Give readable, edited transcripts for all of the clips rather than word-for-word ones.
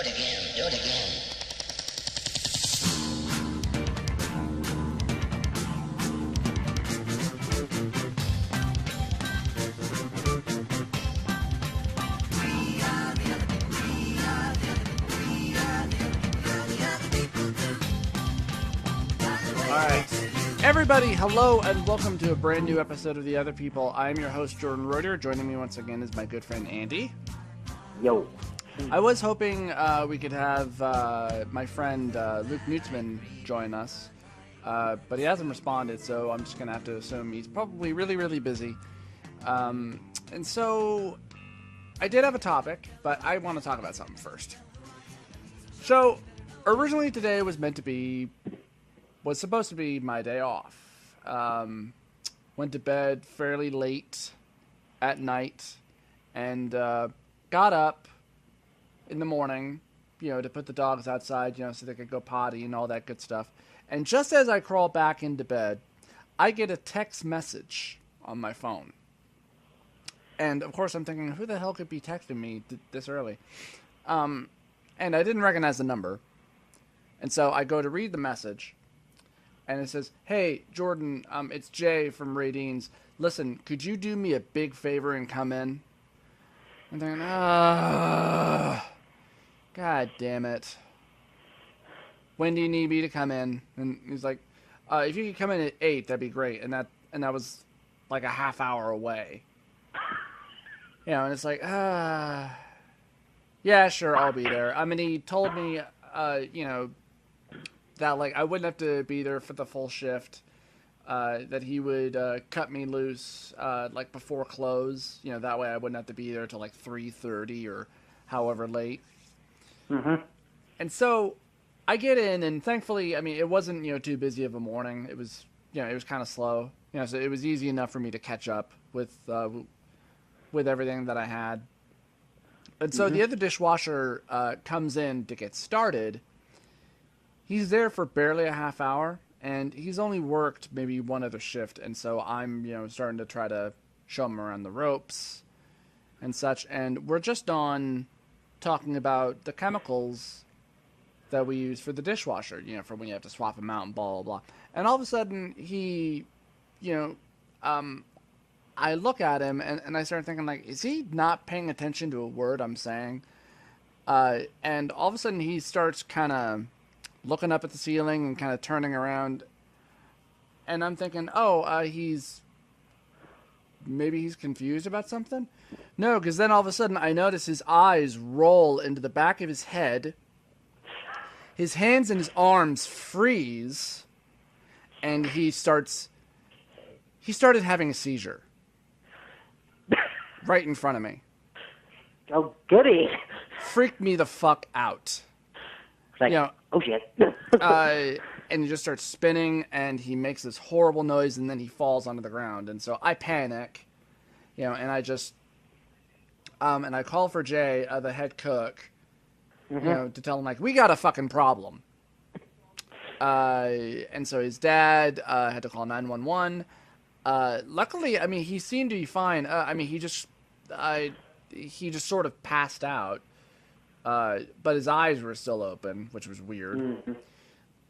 it again. Do it again. Everybody, hello and welcome to a brand new episode of The Other People. I'm your host, Jordan Royter. Joining me once again is my good friend, Andy. Yo. I was hoping we could have my friend Luke Nutzman join us, but he hasn't responded, so I'm just going to have to assume he's probably really, really busy. And so I did have a topic, but I want to talk about something first. So originally today was supposed to be my day off. Went to bed fairly late at night and got up in the morning, to put the dogs outside, so they could go potty and all that good stuff. And just as I crawl back into bed, I get a text message on my phone. And of course I'm thinking, who the hell could be texting me this early? And I didn't recognize the number. And so I go to read the message. And it says, "Hey, Jordan, it's Jay from Radine's. Listen, could you do me a big favor and come in?" I'm thinking, God damn it. When do you need me to come in? And he's like, if you could come in at 8, that'd be great. And that was like a half hour away. And it's like, yeah, sure, I'll be there. I mean, he told me, that I wouldn't have to be there for the full shift, that he would cut me loose before close, that way I wouldn't have to be there till 3:30 or however late. Mm-hmm. And so I get in, and thankfully, I mean, it wasn't too busy of a morning. It was it was kind of slow, so it was easy enough for me to catch up with everything that I had. And so the other dishwasher comes in to get started. He's there for barely a half hour, and he's only worked maybe one other shift, and so I'm, starting to try to show him around the ropes and such, and we're just on talking about the chemicals that we use for the dishwasher, for when you have to swap them out and blah, blah, blah. And all of a sudden, he, I look at him, and I start thinking, is he not paying attention to a word I'm saying? And all of a sudden, he starts kind of looking up at the ceiling and kind of turning around. And I'm thinking, he's confused about something? No, because then all of a sudden I notice his eyes roll into the back of his head. His hands and his arms freeze. And he started having a seizure. Right in front of me. Oh, goody. Freaked me the fuck out. Oh shit. And he just starts spinning, and he makes this horrible noise, and then he falls onto the ground. And so I panic, and I just, and I call for Jay, the head cook, to tell him, we got a fucking problem. And so his dad had to call 911. Luckily, I mean, he seemed to be fine. He just sort of passed out. But his eyes were still open, which was weird. Mm-hmm.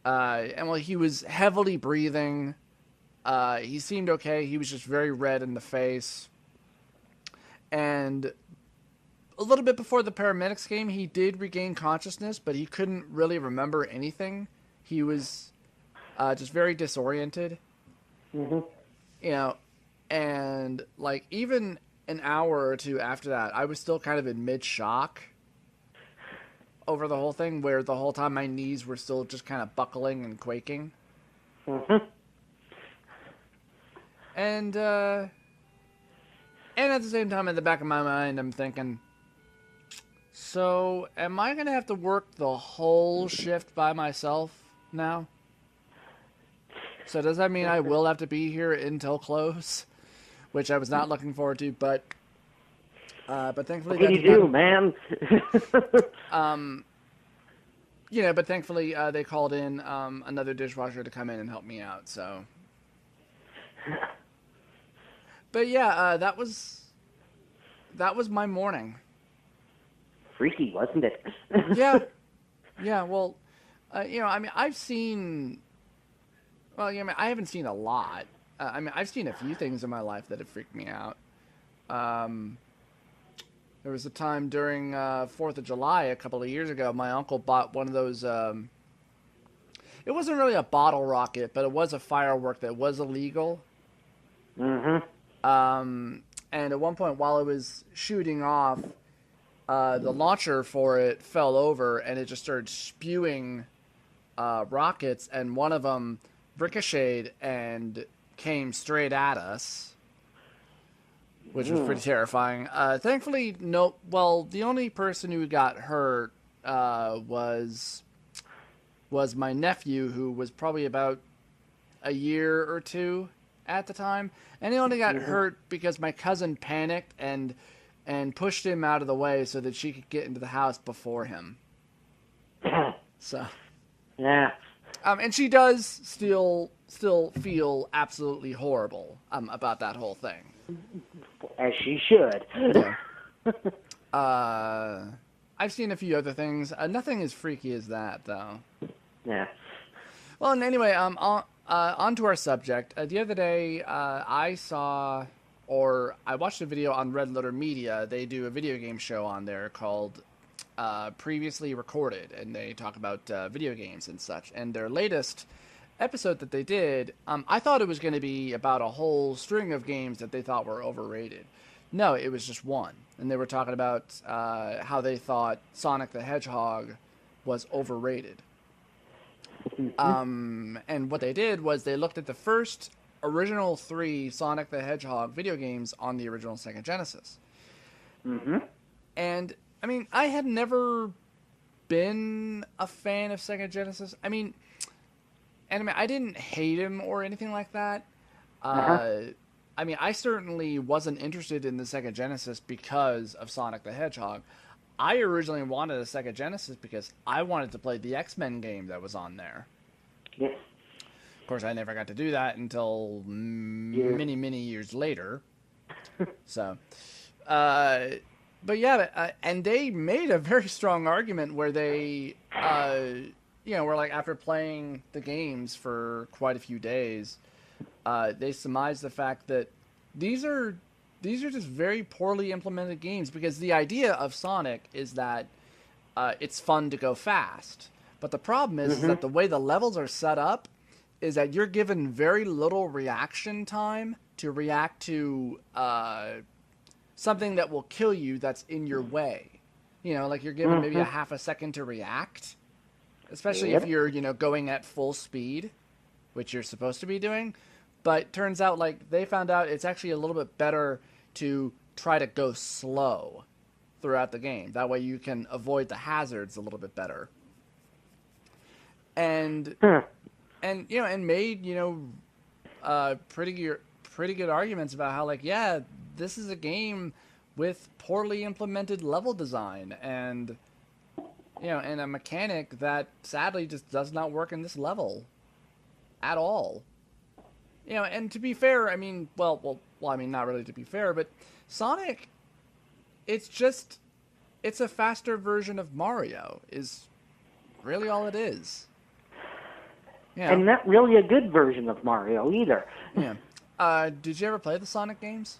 And he was heavily breathing. He seemed okay. He was just very red in the face. And a little bit before the paramedics came, he did regain consciousness, but he couldn't really remember anything. He was just very disoriented. Mm-hmm. And even an hour or two after that, I was still kind of in mid-shock over the whole thing, where the whole time my knees were still just kind of buckling and quaking. Mm-hmm. And at the same time, in the back of my mind, I'm thinking, so am I going to have to work the whole shift by myself now? So does that mean I will have to be here until close? Which I was not looking forward to, but thankfully... What can you do, man? But thankfully they called in another dishwasher to come in and help me out, so... But yeah, that was my morning. freaky, wasn't it? Yeah. Yeah, well, I mean, I've seen... Well, yeah, I mean, I haven't seen a lot. I mean, I've seen a few things in my life that have freaked me out. There was a time during 4th of July a couple of years ago, my uncle bought one of those... it wasn't really a bottle rocket, but it was a firework that was illegal. Mm-hmm. And at one point, while it was shooting off, the launcher for it fell over, and it just started spewing rockets, and one of them ricocheted and came straight at us, which was pretty terrifying. Thankfully, no. Well, the only person who got hurt was my nephew, who was probably about a year or two at the time, and he only got hurt because my cousin panicked and pushed him out of the way so that she could get into the house before him. So, yeah. And she does still feel absolutely horrible about that whole thing. As she should. Yeah. I've seen a few other things. Nothing as freaky as that, though. Yeah. Well, and anyway, on to our subject. The other day, I watched a video on Red Letter Media. They do a video game show on there called Previously Recorded, and they talk about video games and such. And their latest episode that they did, I thought it was going to be about a whole string of games that they thought were overrated. No, it was just one. And they were talking about how they thought Sonic the Hedgehog was overrated. And what they did was they looked at the first original 3 Sonic the Hedgehog video games on the original Sega Genesis. Mm-hmm. And, I mean, I had never been a fan of Sega Genesis. I mean, I didn't hate him or anything like that. I mean, I certainly wasn't interested in the Sega Genesis because of Sonic the Hedgehog. I originally wanted a Sega Genesis because I wanted to play the X-Men game that was on there. Yes. Of course, I never got to do that until many, many years later. So, but yeah, and they made a very strong argument where they, were like after playing the games for quite a few days, they surmised the fact that these are just very poorly implemented games, because the idea of Sonic is that it's fun to go fast. But the problem is that the way the levels are set up is that you're given very little reaction time to react to something that will kill you that's in your way. You know, like you're given maybe a half a second to react, especially if you're, going at full speed, which you're supposed to be doing. But turns out, like, they found out it's actually a little bit better to try to go slow throughout the game. That way you can avoid the hazards a little bit better. And made, pretty good arguments about how, like, yeah, this is a game with poorly implemented level design and, and a mechanic that sadly just does not work in this level at all. And to be fair, I mean, well, I mean, not really to be fair, but Sonic, it's a faster version of Mario, is really all it is. Yeah. And not really a good version of Mario either. Yeah. Did you ever play the Sonic games?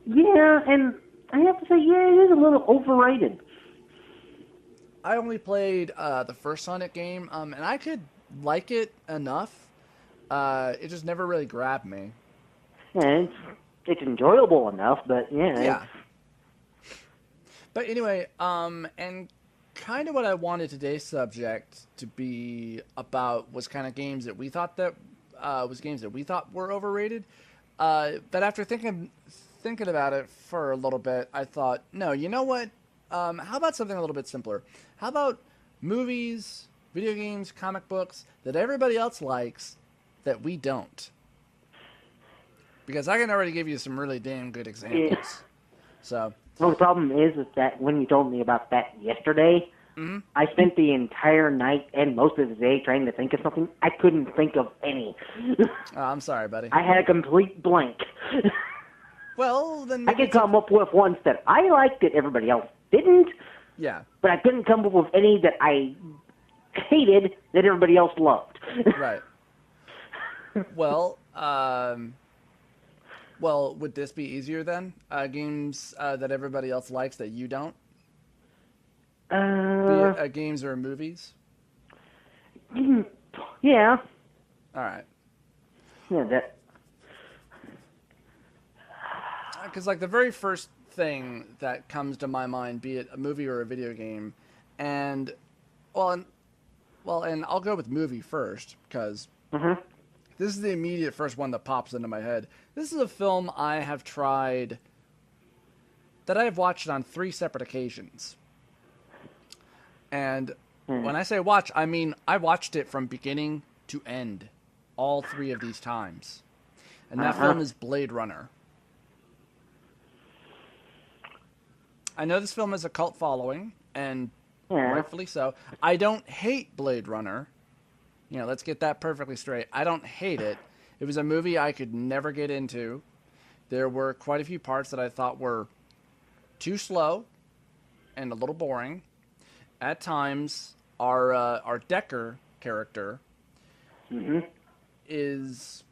Yeah, and I have to say, yeah, it is a little overrated. I only played the first Sonic game, and I could like it enough. It just never really grabbed me. Yeah, it's enjoyable enough, but yeah. Yeah. But anyway, and kind of what I wanted today's subject to be about was kind of games that we thought were overrated. But after thinking about it for a little bit, I thought, no, you know what? How about something a little bit simpler? How about movies, video games, comic books that everybody else likes that we don't? Because I can already give you some really damn good examples. Yeah. So. Well, the problem is that when you told me about that yesterday, I spent the entire night and most of the day trying to think of something. I couldn't think of any. Oh, I'm sorry, buddy. I had a complete blank. Well, then I could come up with ones that I liked that everybody else didn't. Yeah. But I couldn't come up with any that I hated that everybody else loved. Right. Well, would this be easier then? Games that everybody else likes that you don't? Be it games or movies? Yeah. All right. Yeah, that. Because like the very first thing that comes to my mind, be it a movie or a video game, and and I'll go with movie first because this is the immediate first one that pops into my head. This is a film I have tried that I have watched on 3 separate occasions, and when I say watch, I mean I watched it from beginning to end, all 3 of these times, and that film is Blade Runner. I know this film has a cult following, and rightfully so. I don't hate Blade Runner. You know, let's get that perfectly straight. I don't hate it. It was a movie I could never get into. There were quite a few parts that I thought were too slow and a little boring. At times, our Decker character is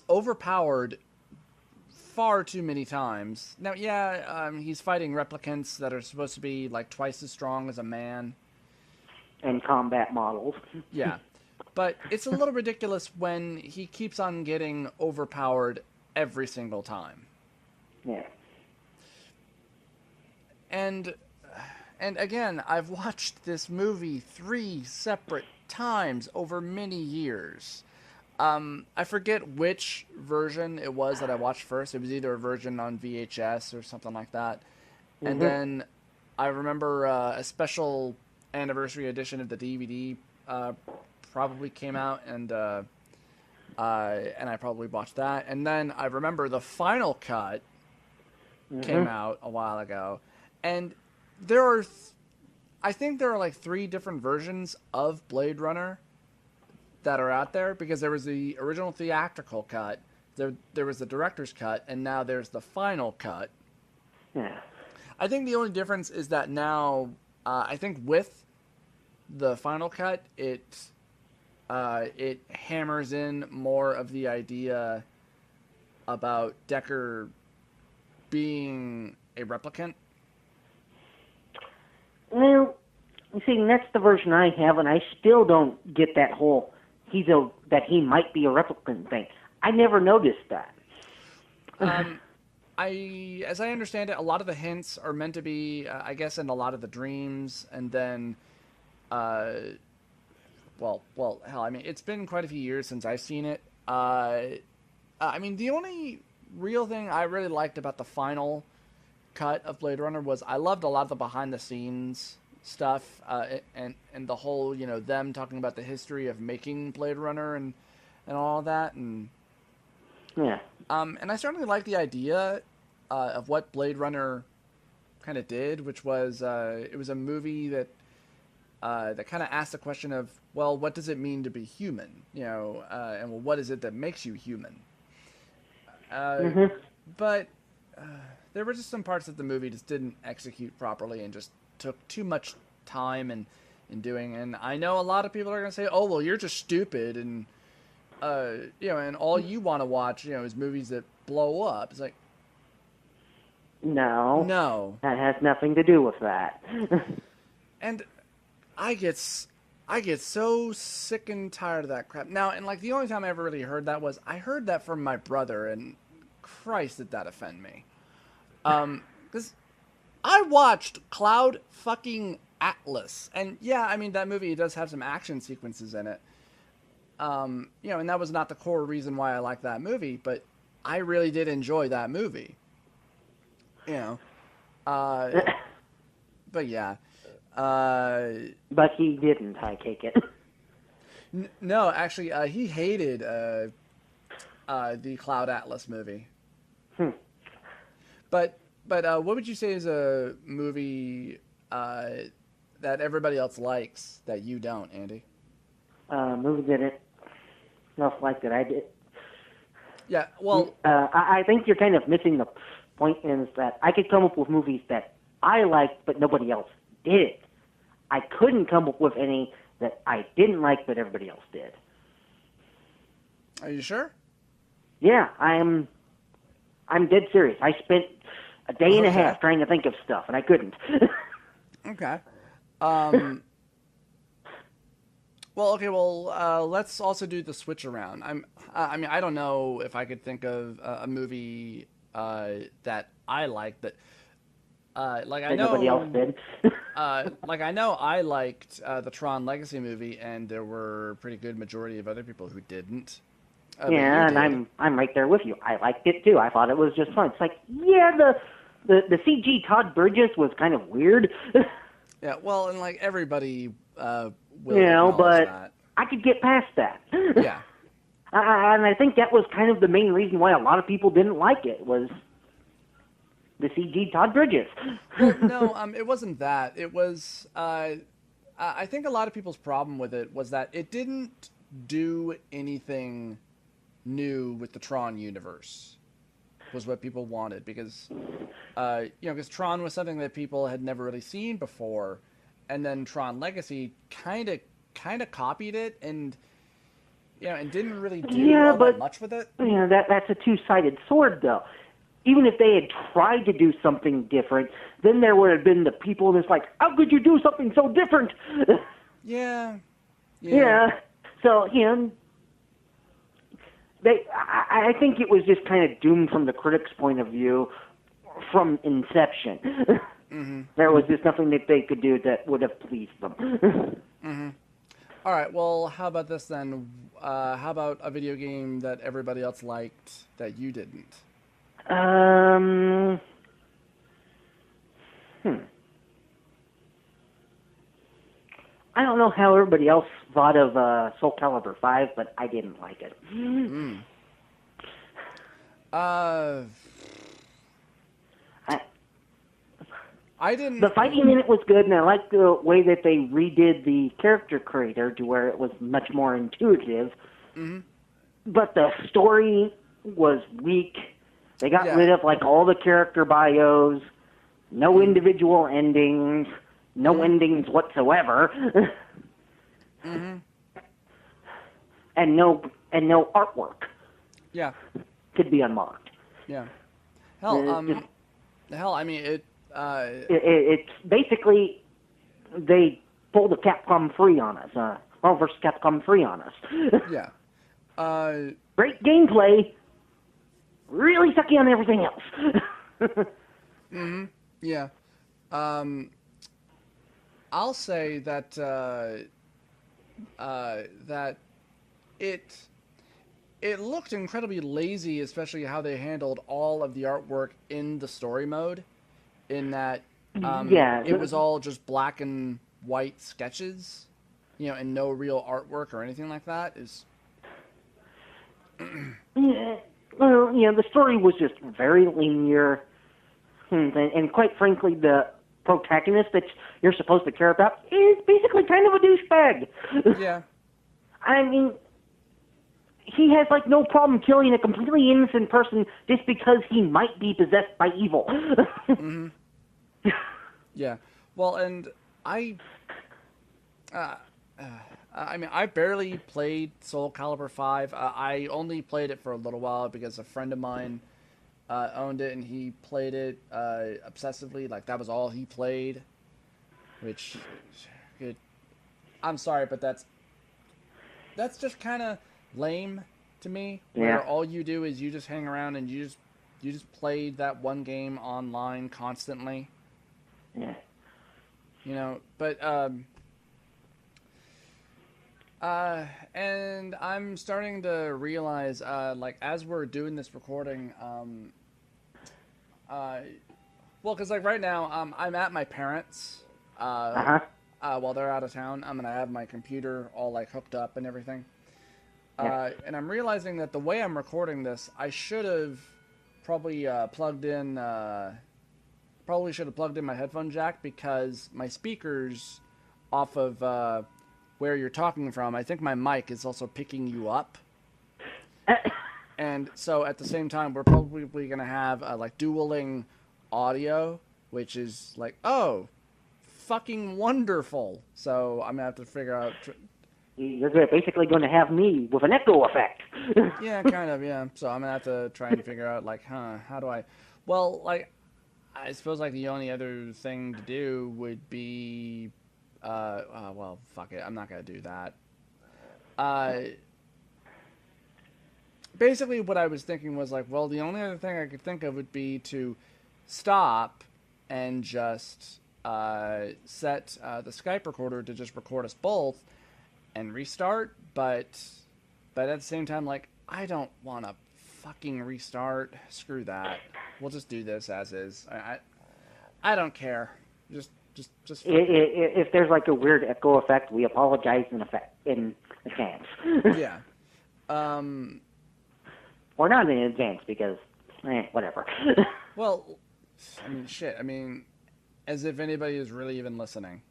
overpowered far too many times. Now, he's fighting replicants that are supposed to be like twice as strong as a man. And combat models. Yeah. But it's a little ridiculous when he keeps on getting overpowered every single time. Yeah. And again, I've watched this movie 3 separate times over many years. I forget which version it was that I watched first. It was either a version on VHS or something like that. And then I remember a special anniversary edition of the DVD probably came out, and I probably watched that. And then I remember the final cut came out a while ago. And I think there are like 3 different versions of Blade Runner that are out there, because there was the original theatrical cut, there was the director's cut, and now there's the final cut. Yeah. I think the only difference is that now, I think with the final cut, it hammers in more of the idea about Decker being a replicant. Well, you see, that's the version I have, and I still don't get that whole that he might be a replicant thing. I never noticed that. As I understand it, a lot of the hints are meant to be, I guess, in a lot of the dreams, and then, hell, I mean, it's been quite a few years since I've seen it. I mean, the only real thing I really liked about the final cut of Blade Runner was I loved a lot of the behind-the-scenes stuff, and the whole, them talking about the history of making Blade Runner and all that, and and I certainly like the idea of what Blade Runner kind of did, which was it was a movie that kind of asked the question of, well, what does it mean to be human, and what is it that makes you human? But there were just some parts that the movie just didn't execute properly and just took too much time in doing. And I know a lot of people are going to say, oh, well, you're just stupid. And, and all you want to watch, is movies that blow up. It's like, no, that has nothing to do with that. And I get so sick and tired of that crap. Now, and like the only time I ever really heard that was I heard that from my brother, and Christ, did that offend me. Because I watched Cloud fucking Atlas, and yeah, I mean, that movie does have some action sequences in it. And that was not the core reason why I liked that movie, but I really did enjoy that movie. But yeah. But he didn't, I take it. No, actually, he hated the Cloud Atlas movie. But what would you say is a movie that everybody else likes that you don't, Andy? Movie that it else like that I did. Yeah, well, I think you're kind of missing the point. Is that I could come up with movies that I liked but nobody else did. I couldn't come up with any that I didn't like but everybody else did. Are you sure? Yeah, I'm dead serious. I spent a day and a half trying to think of stuff, and I couldn't. Okay. Let's also do the switch around. I don't know if I could think of a movie that I like that. Like I know nobody else did. like I know I liked the Tron Legacy movie, and there were a pretty good majority of other people who didn't. Yeah, and I'm right there with you. I liked it too. I thought it was just fun. It's like, yeah, the CG Todd Bridges was kind of weird. Yeah, well, and like everybody will but that. I could get past that. Yeah. And I think that was kind of the main reason why a lot of people didn't like it was the CG Todd Bridges. Well, no, it wasn't that. It was, I think a lot of people's problem with it was that it didn't do anything new with the Tron universe, was what people wanted, because, because Tron was something that people had never really seen before, and then Tron Legacy kind of copied it, and and didn't really do all that much with it. Yeah, that's a two-sided sword, though. Even if they had tried to do something different, then there would have been the people that's like, how could you do something so different? Yeah. So, I think it was just kind of doomed from the critics' point of view from inception. Mm-hmm. There was just nothing that they could do that would have pleased them. Mm-hmm. All right, well, how about this then? How about a video game that everybody else liked that you didn't? I don't know how everybody else thought of Soul Calibur 5, but I didn't like it. I didn't. The fighting in it was good, and I liked the way that they redid the character creator to where it was much more intuitive. Mm-hmm. But the story was weak. They got rid of all the character bios, no individual endings, no endings whatsoever, and no artwork. Yeah, could be unmarked. Yeah, hell, I mean it. It's basically they pulled a Capcom free on us. Marvel vs. Capcom free on us. Yeah. Great gameplay. Really sucky on everything else. Mm-hmm. Yeah. I'll say that that it looked incredibly lazy, especially how they handled all of the artwork in the story mode. In that, it was all just black and white sketches, and no real artwork or anything like that. Well, the story was just very linear, and quite frankly, the protagonist that you're supposed to care about is basically kind of a douchebag. Yeah. I mean, he has no problem killing a completely innocent person just because he might be possessed by evil. Mm-hmm. Yeah. Well, and I mean, I barely played Soul Calibur 5. I only played it for a little while because a friend of mine owned it, and he played it obsessively. Like, that was all he played. Which, I'm sorry, but that's just kind of lame to me. Yeah. Where all you do is you just hang around and you just play that one game online constantly. Yeah. But and I'm starting to realize, as we're doing this recording, because right now, I'm at my parents', while they're out of town. I'm gonna have my computer all hooked up and everything. And I'm realizing that the way I'm recording this, I should have probably plugged in my headphone jack, because my speakers off of where you're talking from, I think my mic is also picking you up. And so at the same time, we're probably going to have dueling audio. which is like, oh, fucking wonderful. So I'm gonna have to figure out. You're basically going to have me with an echo effect. Yeah, kind of, yeah. So I'm gonna have to try and figure out, like, how do I? Well, like, I suppose like the only other thing to do would be, well, fuck it, I'm not gonna do that. Basically, what I was thinking was like, well, the only other thing I could think of would be to stop and just set the Skype recorder to just record us both and restart, but at the same time, like, I don't want to fucking restart. Screw that. We'll just do this as is. I don't care. Just. If there's like a weird echo effect, we apologize in advance. Yeah. Or not in advance because, whatever. Well, I mean, shit. I mean, as if anybody is really even listening.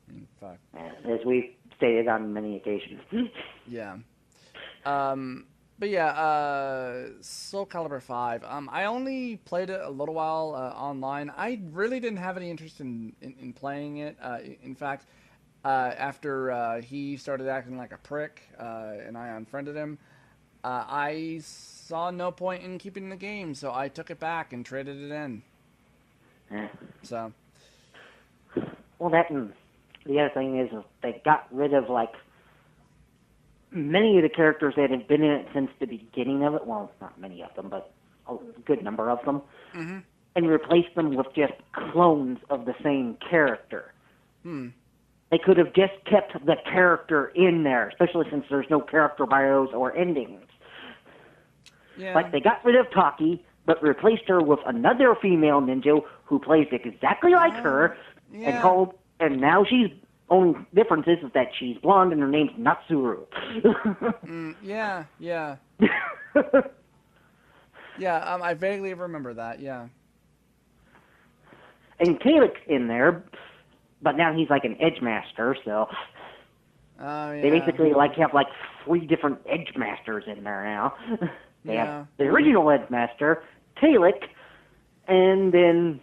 I mean, fuck. As we've stated on many occasions. Yeah. But yeah, Soul Calibur 5. I only played it a little while online. I really didn't have any interest in playing it. In fact, after he started acting like a prick and I unfriended him, I saw no point in keeping the game, so I took it back and traded it in. So. Well, that and the other thing is they got rid of, like, many of the characters that have been in it since the beginning of it. Well, not many of them, but a good number of them. Mm-hmm. And replaced them with just clones of the same character. They could have just kept the character in there, especially since there's no character bios or endings. Yeah. Like, they got rid of Taki, but replaced her with another female ninja who plays exactly like her, yeah. and now she's only difference is that she's blonde and her name's Natsuru. Yeah. Yeah, I vaguely remember that, yeah. And Calyx's in there, but now he's like an edge master, so Yeah. they basically have 3 different edge masters in there now. They Yeah. have the original edge master, Calyx, and then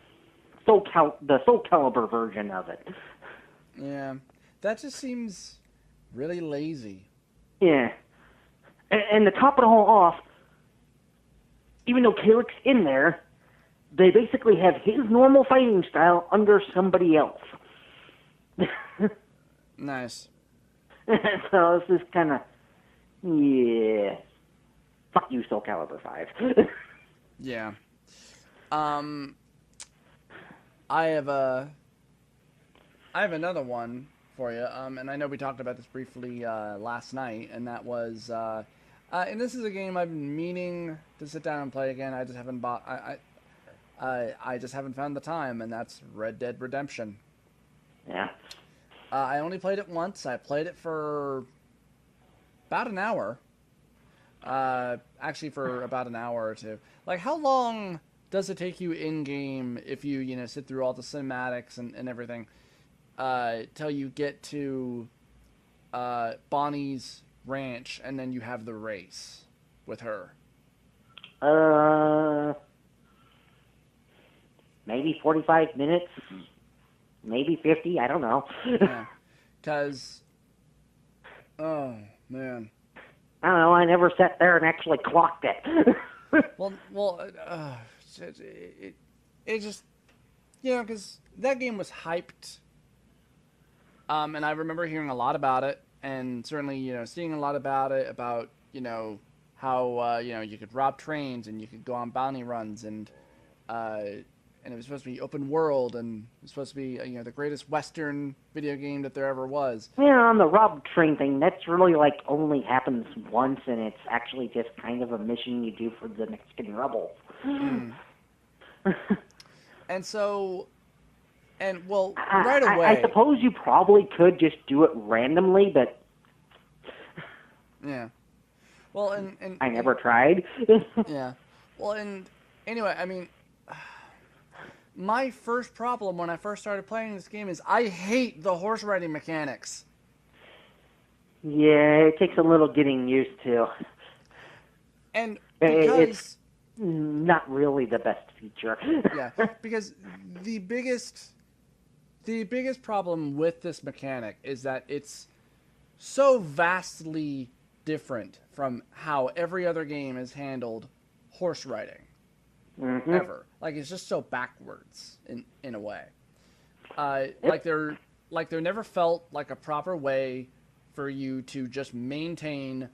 the Soul Calibur version of it. Yeah, that just seems really lazy. Yeah. And to top it all off, even though Calyx's in there, they basically have his normal fighting style under somebody else. Nice. So it's just kind of, yeah. Fuck you, Soul Calibur 5. Yeah. I have another one for you, and I know we talked about this briefly last night, and that was, and this is a game I've been meaning to sit down and play again. I just haven't I just haven't found the time, and that's Red Dead Redemption. Yeah. I only played it once. I played it for about an hour. Actually, for about an hour or two. Like, how long does it take you in game if you sit through all the cinematics and everything till you get to Bonnie's ranch and then you have the race with her? Maybe 45 minutes, maybe 50. I don't know. Yeah, because oh man, I don't know. I never sat there and actually clocked it. it just, because that game was hyped, and I remember hearing a lot about it, and certainly, seeing a lot about it, about, how, you could rob trains, and you could go on bounty runs, and it was supposed to be open world, and it was supposed to be, the greatest Western video game that there ever was. Yeah, on the rob train thing, that's really, only happens once, and it's actually just kind of a mission you do for the Mexican rebels. And so, right away... I suppose you probably could just do it randomly, but... Yeah. Well, and I never tried. Yeah. Well, and anyway, I mean... My first problem when I first started playing this game is I hate the horse riding mechanics. Yeah, it takes a little getting used to. And because not really the best feature. Yeah, because the biggest problem with this mechanic is that it's so vastly different from how every other game has handled horse riding ever. Like, it's just so backwards in a way. Like there never felt like a proper way for you to just maintain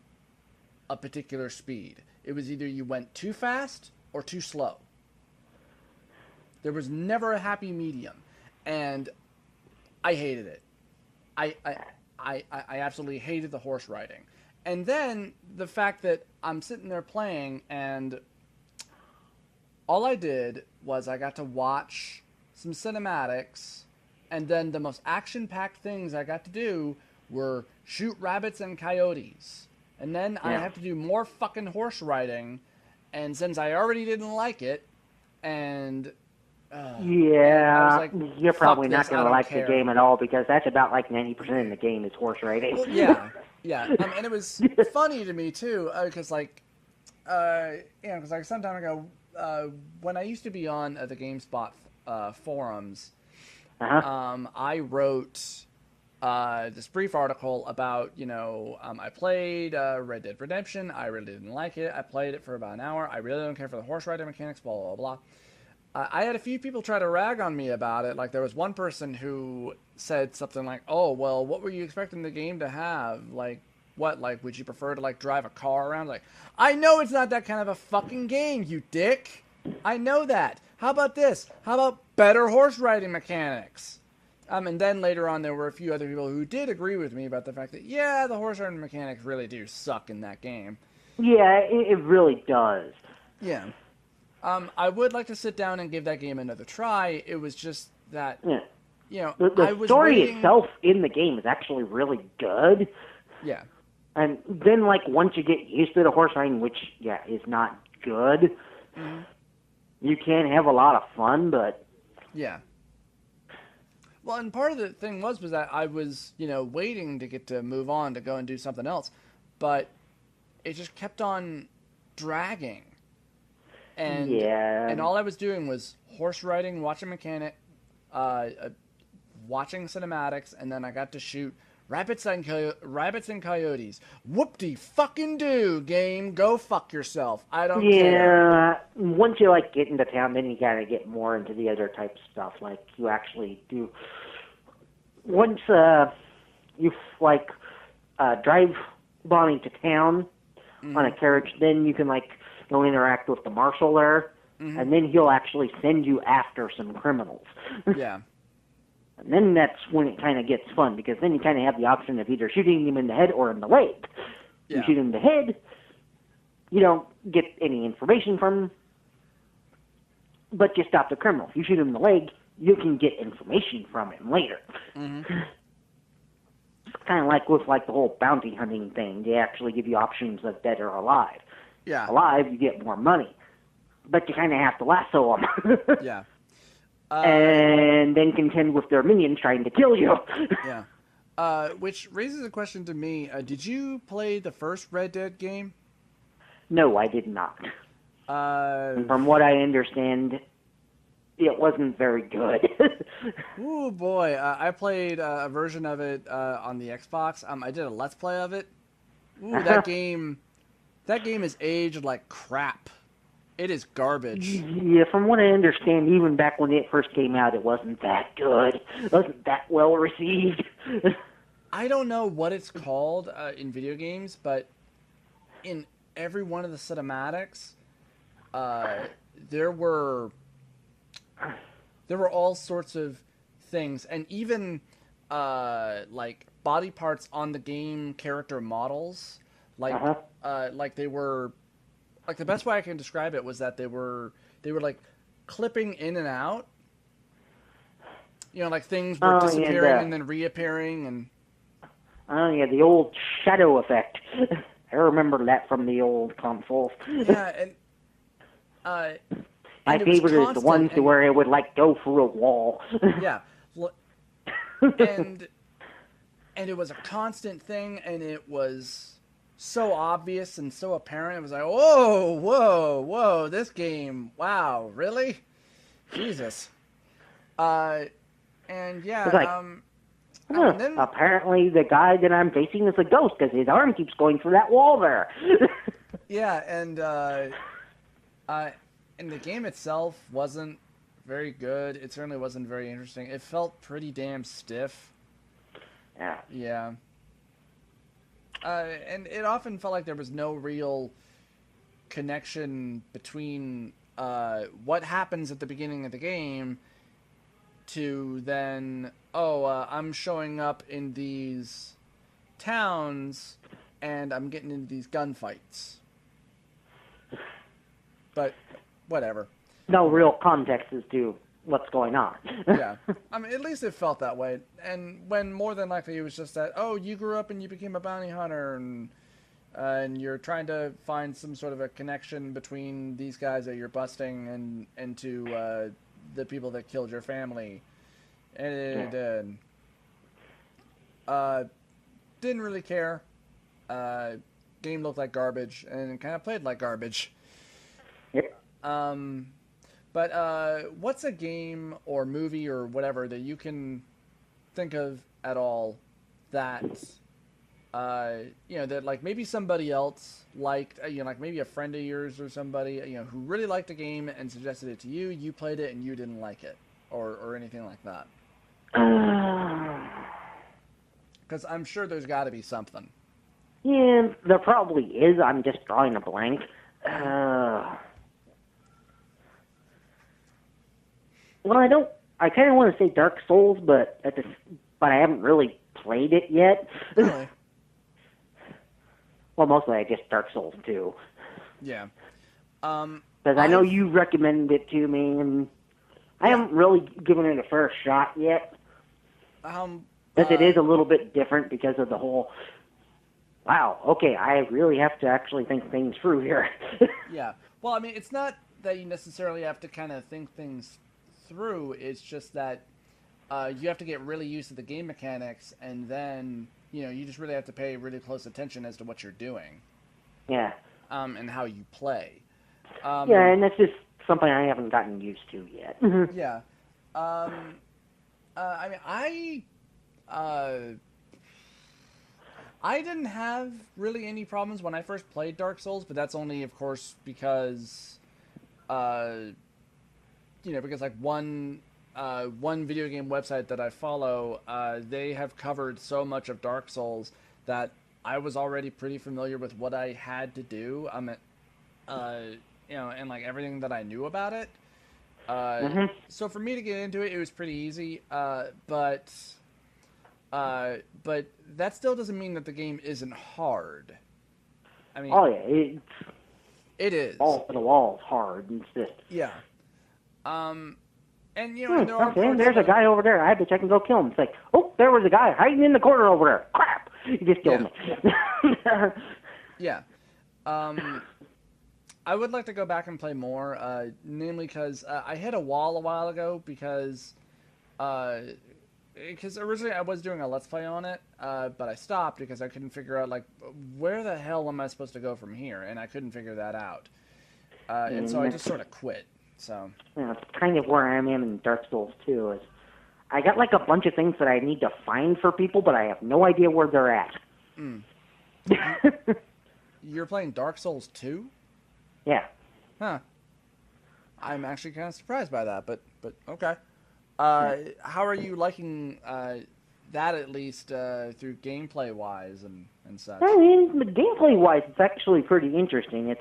a particular speed. It was either you went too fast or too slow. There was never a happy medium, and I hated it. I absolutely hated the horse riding. And then the fact that I'm sitting there playing, and all I did was I got to watch some cinematics, and then the most action-packed things I got to do were shoot rabbits and coyotes. And then I have to do more fucking horse riding, and since I already didn't like it, and like, you're probably not going to like care. the game at all, because that's about like 90% of the game is horse riding. Well, yeah. And it was funny to me too, because because some time ago, when I used to be on the GameSpot forums, I wrote this brief article about, I played Red Dead Redemption. I really didn't like it. I played it for about an hour. I really don't care for the horse riding mechanics, blah, blah, blah. I had a few people try to rag on me about it. Like, there was one person who said something like, oh, well, what were you expecting the game to have? Like, what? Like, would you prefer to, like, drive a car around? Like, I know it's not that kind of a fucking game, you dick. I know that. How about this? How about better horse riding mechanics? And then later on, there were a few other people who did agree with me about the fact that, yeah, the horse riding mechanics really do suck in that game. Yeah, it really does. Yeah. I would like to sit down and give that game another try. It was just that, the I was story waiting... itself in the game is actually really good. Yeah. And then, like, once you get used to the horse riding, which, is not good, you can have a lot of fun, but... Yeah. Well, and part of the thing was that I was, waiting to get to move on to go and do something else, but it just kept on dragging. And all I was doing was horse riding, watching mechanic, watching cinematics, and then I got to shoot rabbits and coyotes. Whoop-de-fucking-do, game. Go fuck yourself. I don't care. Yeah, once you, like, get into town, then you gotta get more into the other type of stuff. Like, you actually do... Once, you, like, drive Bonnie to town on a carriage, then you can, like, go interact with the marshal there, and then he'll actually send you after some criminals. Yeah. And then that's when it kind of gets fun, because then you kind of have the option of either shooting him in the head or in the leg. Yeah. You shoot him in the head, you don't get any information from him, but you stop the criminal. If you shoot him in the leg, you can get information from him later. It's kind of like with, like, the whole bounty hunting thing. They actually give you options of dead or alive. Yeah. Alive, you get more money, but you kind of have to lasso them. Yeah. And then contend with their minions trying to kill you. Yeah. Which raises a question to me. Did you play the first Red Dead game? No, I did not. From what I understand, it wasn't very good. Ooh, boy. I played a version of it on the Xbox. I did a Let's Play of it. Ooh, that game is aged like crap. It is garbage. Yeah, from what I understand, even back when it first came out, it wasn't that good. It wasn't that well received. I don't know what it's called in video games, but in every one of the cinematics, there were all sorts of things, and even like body parts on the game character models, like they were. Like, the best way I can describe it was that they were like clipping in and out. Like things were disappearing and then reappearing, and oh yeah, the old shadow effect. I remember that from the old consoles. Yeah, and my favorite is the ones where it would, like, go through a wall. Yeah, and it was a constant thing, and it was so obvious and so apparent. It was like, whoa, whoa, whoa, this game, wow, really? Jesus. Uh, and yeah, It's like, and then apparently the guy that I'm facing is a ghost because his arm keeps going through that wall there. yeah, and the game itself wasn't very good. It certainly wasn't very interesting. It felt pretty damn stiff. Yeah. Yeah. And it often felt like there was no real connection between what happens at the beginning of the game to then, I'm showing up in these towns and I'm getting into these gunfights. But whatever. No real context as to what's going on. Yeah. I mean, at least it felt that way. And when more than likely it was just that, you grew up and you became a bounty hunter and you're trying to find some sort of a connection between these guys that you're busting and to the people that killed your family. And didn't really care. Game looked like garbage and kind of played like garbage. Yep. But what's a game or movie or whatever that you can think of at all that that like maybe somebody else liked, like maybe a friend of yours or somebody who really liked a game and suggested it to you, you played it and you didn't like it, or anything like that? Because I'm sure there's got to be something. Yeah, there probably is. I'm just drawing a blank. Well, I kind of want to say Dark Souls, but I haven't really played it yet. Really? Well, mostly I guess Dark Souls 2. Yeah. Because I know you recommended it to me, and I haven't really given it a fair shot yet. Because it is a little bit different because of the whole, wow, okay, I really have to actually think things through here. Yeah. Well, I mean, it's not that you necessarily have to kind of think things through. It's just that you have to get really used to the game mechanics, and then you just really have to pay really close attention as to what you're doing. Yeah. And how you play. Yeah, and that's just something I haven't gotten used to yet. Yeah. I mean, I didn't have really any problems when I first played Dark Souls, but that's only, of course, because because like one video game website that I follow, they have covered so much of Dark Souls that I was already pretty familiar with what I had to do. And like everything that I knew about it. So for me to get into it, it was pretty easy. But that still doesn't mean that the game isn't hard. I mean, oh yeah, it is. Balls to the walls hard. It's just yeah. And and there are okay, there's a guy over there. I bet I can go kill him. It's like, oh, there was a guy hiding in the corner over there. Crap! You just killed me. Yeah. I would like to go back and play more, namely because I hit a wall a while ago because originally I was doing a Let's Play on it, but I stopped because I couldn't figure out, like, where the hell am I supposed to go from here? And I couldn't figure that out. And so I just sort of quit. So that's kind of where I am in Dark Souls 2. Is I got, like, a bunch of things that I need to find for people, but I have no idea where they're at. You're playing Dark Souls 2? Yeah. Huh. I'm actually kind of surprised by that, but okay. How are you liking that, at least through gameplay-wise and such? I mean, gameplay-wise, it's actually pretty interesting. It's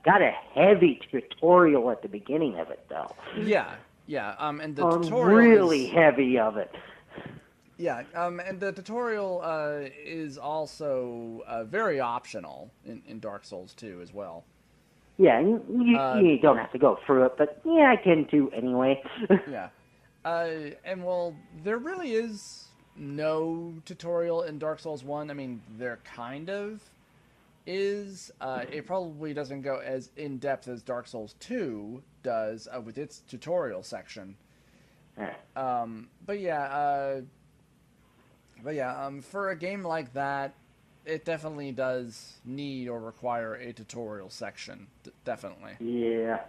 got a heavy tutorial at the beginning of it, though. Yeah. And the tutorial really heavy of it. Yeah, and the tutorial is also very optional in Dark Souls 2 as well. Yeah, you don't have to go through it, but yeah, I tend to anyway. Yeah. And well, there really is no tutorial in Dark Souls 1. I mean, there kind of is. It probably doesn't go as in-depth as Dark Souls 2 does with its tutorial section. But yeah, for a game like that, it definitely does need or require a tutorial section. Definitely. Yeah,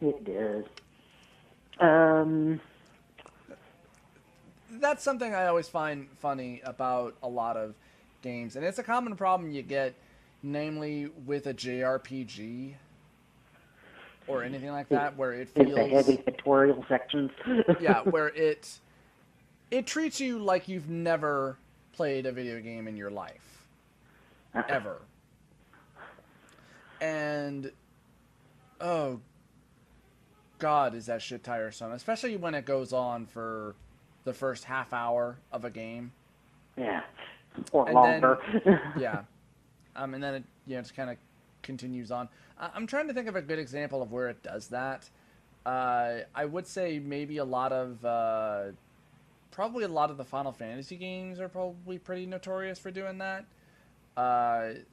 it does. That's something I always find funny about a lot of games, and it's a common problem you get, namely with a JRPG or anything like that, where it It's the feels heavy tutorial sections. yeah, where it treats you like you've never played a video game in your life, ever. And oh God, is that shit tiresome? Especially when it goes on for the first half hour of a game. Yeah, or And longer. then, yeah, and then it just kind of continues on. I'm trying to think of a good example of where it does that. I would say maybe probably a lot of the Final Fantasy games are probably pretty notorious for doing that.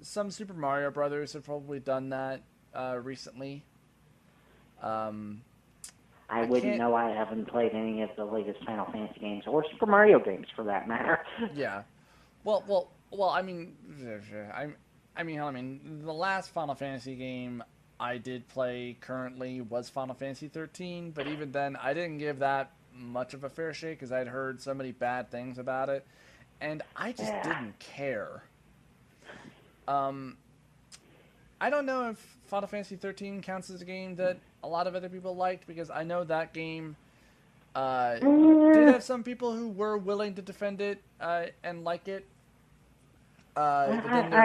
Some Super Mario Brothers have probably done that recently. I wouldn't know. I haven't played any of the latest Final Fantasy games or Super Mario games, for that matter. Yeah. Well. I mean, the last Final Fantasy game I did play currently was Final Fantasy 13, but even then, I didn't give that much of a fair shake because I'd heard so many bad things about it, and I just didn't care. I don't know if Final Fantasy 13 counts as a game that a lot of other people liked, because I know that game did have some people who were willing to defend it and like it. I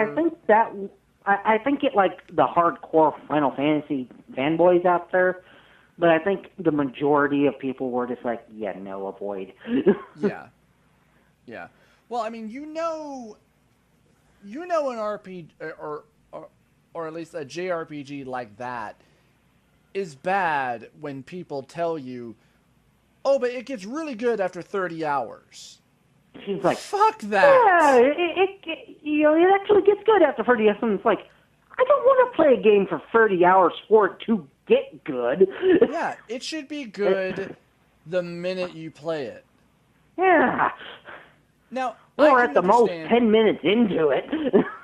think it like the hardcore Final Fantasy fanboys out there, but I think the majority of people were just like, yeah, no, avoid. Yeah. Well, I mean, an RPG or at least a JRPG like that is bad when people tell you, oh, but it gets really good after 30 hours. She's like, fuck that. Yeah, it actually gets good after 30 hours. And it's like, I don't want to play a game for 30 hours for it to get good. Yeah, it should be good the minute you play it. Yeah. Now, or at the most 10 minutes into it.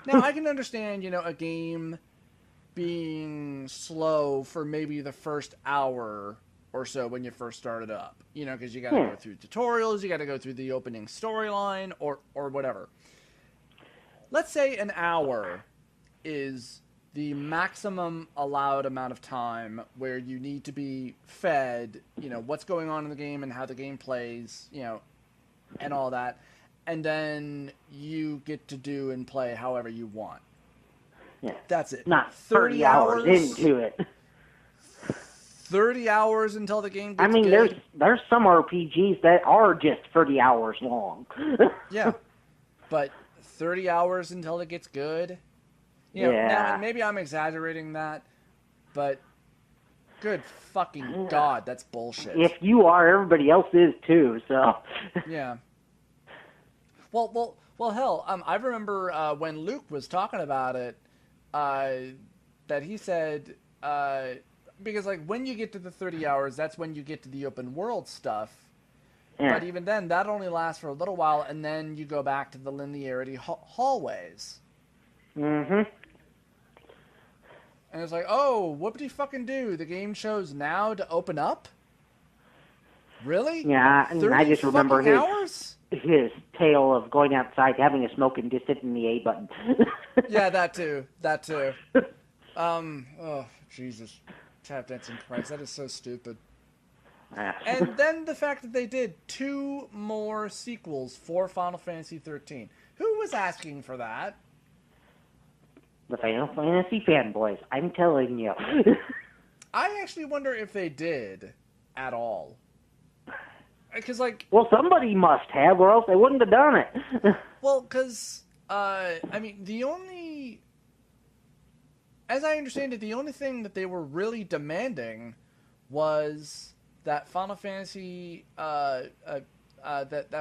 Now, I can understand, a game being slow for maybe the first hour or so when you first started up. Because you got to go through tutorials, you got to go through the opening storyline, or whatever. Let's say an hour is the maximum allowed amount of time where you need to be fed, what's going on in the game and how the game plays, and all that. And then you get to do and play however you want. Yeah. That's it. Not 30 hours into it. 30 hours until the game gets good. There's some RPGs that are just 30 hours long. Yeah. But 30 hours until it gets good? Now, maybe I'm exaggerating that, but good fucking God, that's bullshit. If you are, everybody else is too, so. Yeah. Well, hell, I remember when Luke was talking about it, that he said, because like when you get to the 30 hours, that's when you get to the open world stuff. Yeah. But even then, that only lasts for a little while, and then you go back to the linearity hallways. Mm-hmm. And it's like, oh, whoopty fucking do? The game chose now to open up? Really? Yeah, and I just remember his tale of going outside, having a smoke, and just hitting the A button. Yeah, that too. Oh, Jesus. Tap dancing Christ, that is so stupid. And then the fact that they did 2 more sequels for Final Fantasy 13. Who was asking for that? The Final Fantasy fanboys, I'm telling you. I actually wonder if they did at all. Because, like... Well, somebody must have, or else they wouldn't have done it. Well, because, the only... As I understand it, the only thing that they were really demanding was that Final Fantasy... that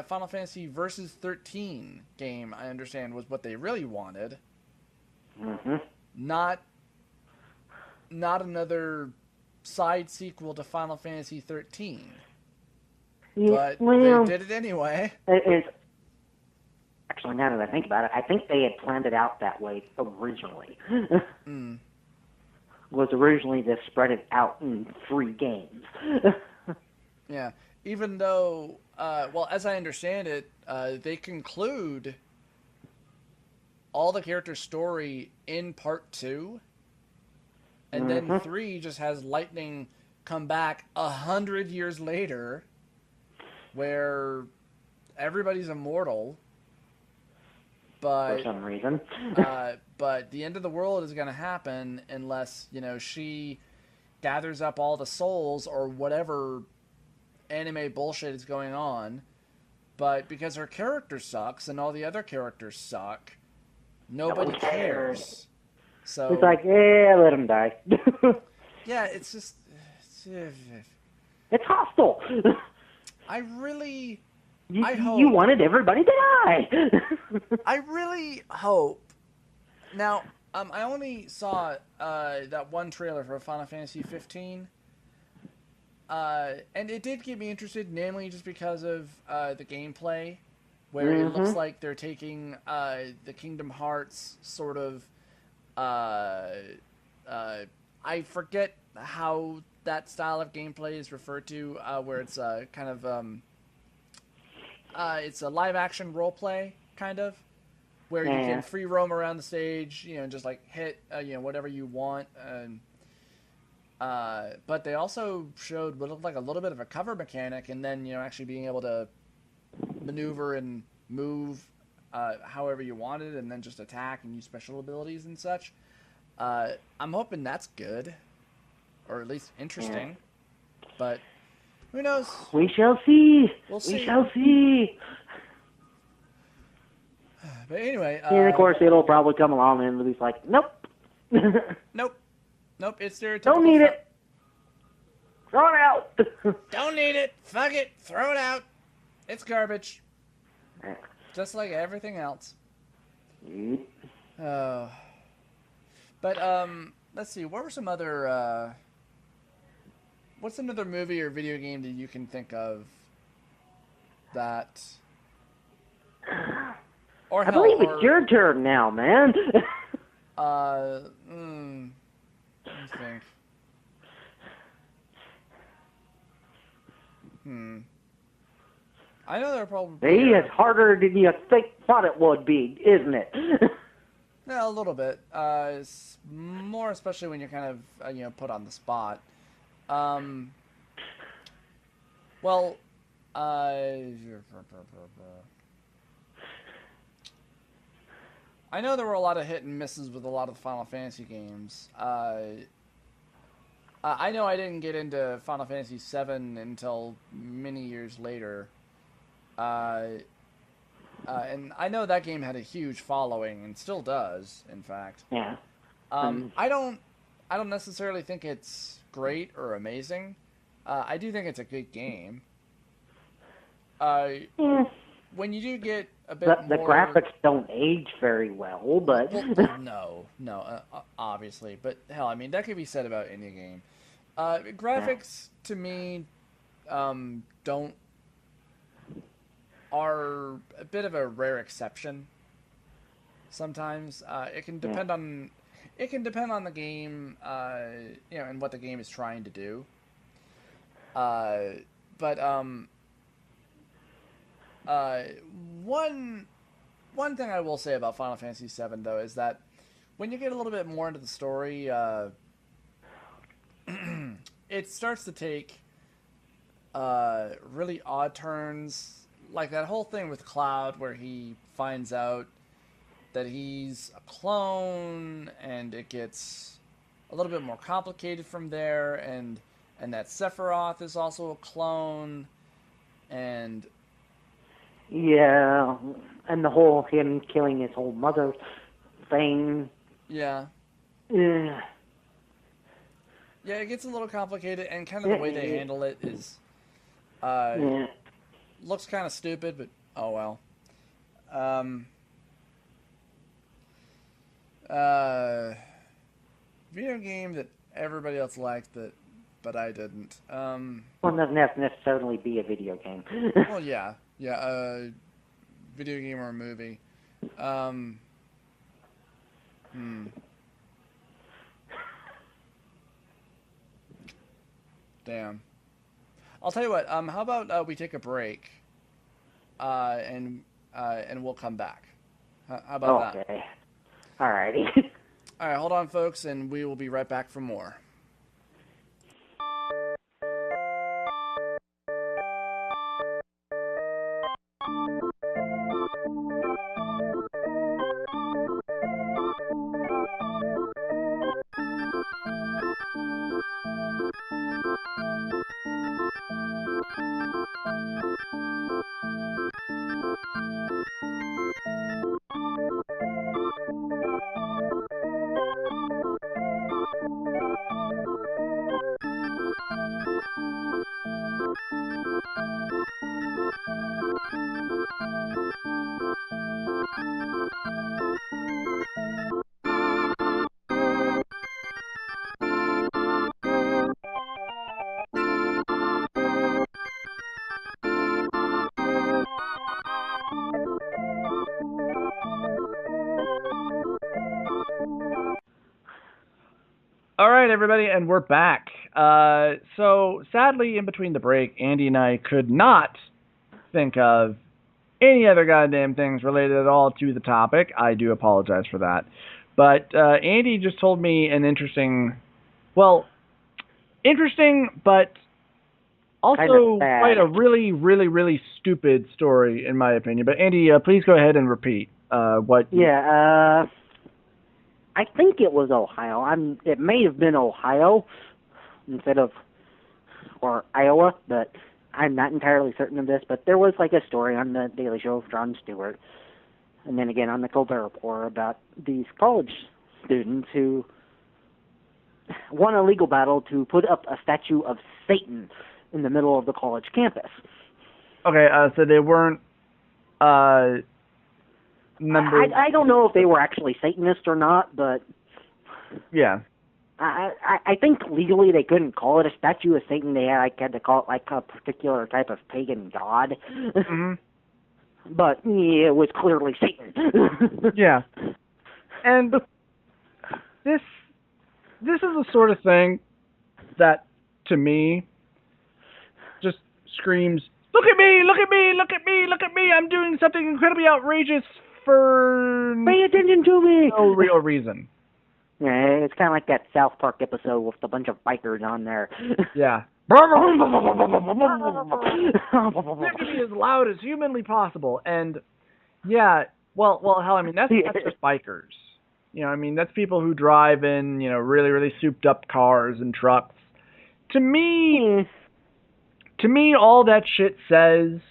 Final Fantasy Versus 13 game, I understand, was what they really wanted. Mm-hmm. Not another side sequel to Final Fantasy 13. Yeah, but they did it anyway. Actually, actually, now that I think about it, I think they had planned it out that way originally. Was originally to spread it out in 3 games. Yeah. Even though, well, as I understand it, they conclude all the characters' story in part 2, and then 3 just has Lightning come back 100 years later, where everybody's immortal, but for some reason. but the end of the world is going to happen unless, she gathers up all the souls or whatever anime bullshit is going on. But because her character sucks and all the other characters suck, nobody cares. So it's like, let him die. yeah, it's just it's hostile. I really I hope you wanted everybody to die. I really hope. Now, I only saw that one trailer for Final Fantasy 15. And it did get me interested, namely just because of the gameplay, where it looks like they're taking the Kingdom Hearts sort of. I forget how that style of gameplay is referred to, where it's kind of it's a live action role play kind of, where you can free roam around the stage, and just like hit whatever you want. And but they also showed what looked like a little bit of a cover mechanic, and then actually being able to maneuver and move however you wanted, and then just attack and use special abilities and such. I'm hoping that's good, or at least interesting. But who knows? We shall see. We'll see. We shall see. But anyway, and of course it'll probably come along and Lily's like, nope. Nope, it's stereotypical. Don't need it. Throw it out. Don't need it. Fuck it. Throw it out. It's garbage. Just like everything else. Oh. But, let's see. What were some other, what's another movie or video game that you can think of that... Or I believe it's your turn now, man. Let me think. I know there are probably... See, it's harder than you thought it would be, isn't it? Yeah, a little bit. It's more especially when you're kind of, put on the spot. Well, I know there were a lot of hit and misses with a lot of the Final Fantasy games. I know I didn't get into Final Fantasy VII until many years later. And I know that game had a huge following and still does, in fact. Yeah. I don't necessarily think it's great or amazing. I do think it's a good game. When you do get a bit more... The graphics don't age very well, but... No, obviously. But, hell, I mean, that could be said about any game. Graphics, to me, are a bit of a rare exception. Sometimes it can depend on the game, and what the game is trying to do. But one thing I will say about Final Fantasy VII, though, is that when you get a little bit more into the story, it starts to take really odd turns. Like that whole thing with Cloud where he finds out that he's a clone, and it gets a little bit more complicated from there, and that Sephiroth is also a clone, and... Yeah, and the whole him killing his whole mother thing. Yeah. Yeah. Yeah, it gets a little complicated, and kind of the way they handle it is... looks kind of stupid, but oh well. Video game that everybody else liked, but I didn't. Well, it doesn't have to necessarily be a video game. Well, yeah, video game or a movie. Um. Hmm. Damn. I'll tell you what. How about we take a break, and we'll come back. How about that? Okay. Alrighty. All right, hold on, folks, and we will be right back for more. All right, everybody, and we're back. So, sadly, in between the break, Andy and I could not think of any other goddamn things related at all to the topic. I do apologize for that. But Andy just told me an interesting, but also quite a really, really, really stupid story, in my opinion. But Andy, please go ahead and repeat what. Yeah, I think it was Ohio. It may have been Ohio instead of, or Iowa, but I'm not entirely certain of this. But there was like a story on the Daily Show of Jon Stewart, and then again on the Colbert Report about these college students who won a legal battle to put up a statue of Satan in the middle of the college campus. Okay, so they weren't members. I don't know if they were actually Satanists or not, but yeah, I think legally they couldn't call it a statue of Satan. They had to call it like a particular type of pagan god. Mm-hmm. But yeah, it was clearly Satan. Yeah, and this is the sort of thing that, to me, just screams, "Look at me! Look at me! Look at me! Look at me! I'm doing something incredibly outrageous for pay attention to me! No real reason." Yeah, it's kind of like that South Park episode with a bunch of bikers on there. Yeah. They're to be as loud as humanly possible, and yeah, well, hell, I mean that's just bikers. You know, I mean that's people who drive in, really, really souped up cars and trucks. To me, all that shit says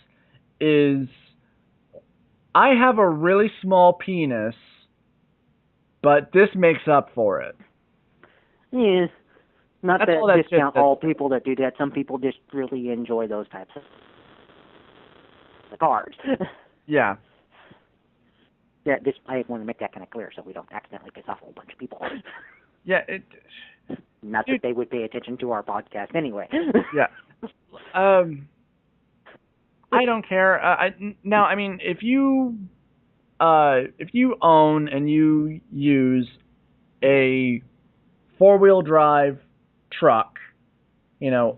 is, I have a really small penis, but this makes up for it. Yeah. Not That's that discount all people that do that. Some people just really enjoy those types of cars. Yeah. Yeah, I want to make that kind of clear so we don't accidentally piss off a whole bunch of people. Yeah, Not that they would pay attention to our podcast anyway. Yeah. I don't care. Now, I mean, if you own and you use a 4-wheel drive truck,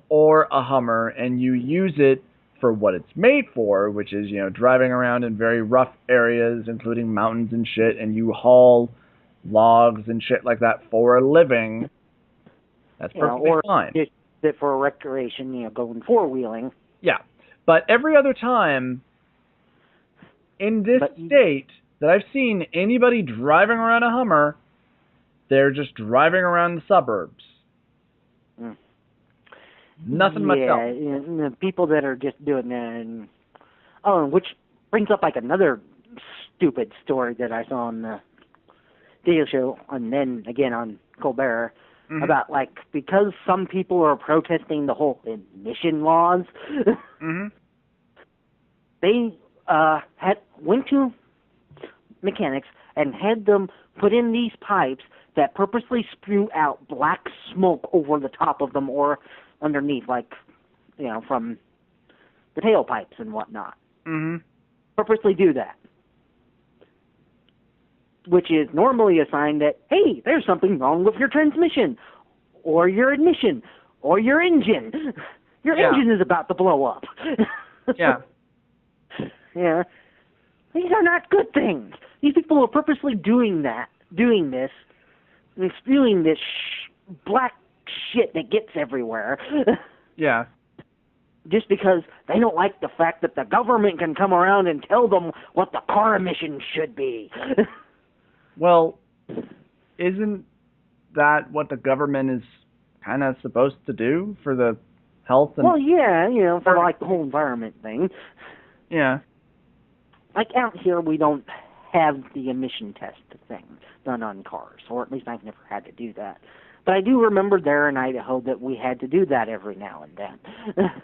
or a Hummer, and you use it for what it's made for, which is, driving around in very rough areas, including mountains and shit, and you haul logs and shit like that for a living, that's perfectly fine. Or just for recreation, going four-wheeling. Yeah. But every other time in this state that I've seen anybody driving around a Hummer, they're just driving around the suburbs. Nothing much else. Yeah, the people that are just doing that. Which brings up like another stupid story that I saw on the Daily Show, and then again on Colbert, about because some people are protesting the whole emission laws, they went to mechanics and had them put in these pipes that purposely spew out black smoke over the top of them or underneath, from the tailpipes and whatnot. Purposely do that. which is normally a sign that, hey, there's something wrong with your transmission, or your ignition, or your engine. Your engine is about to blow up. Yeah. Yeah. These are not good things. These people are purposely doing this, and spewing this black shit that gets everywhere. Yeah. Just because they don't like the fact that the government can come around and tell them what the car emissions should be. Well, isn't that what the government is kind of supposed to do for the health? And well, yeah, for like the whole environment thing. Yeah. Like out here, we don't have the emission test thing done on cars, or at least I've never had to do that. But I do remember there in Idaho that we had to do that every now and then.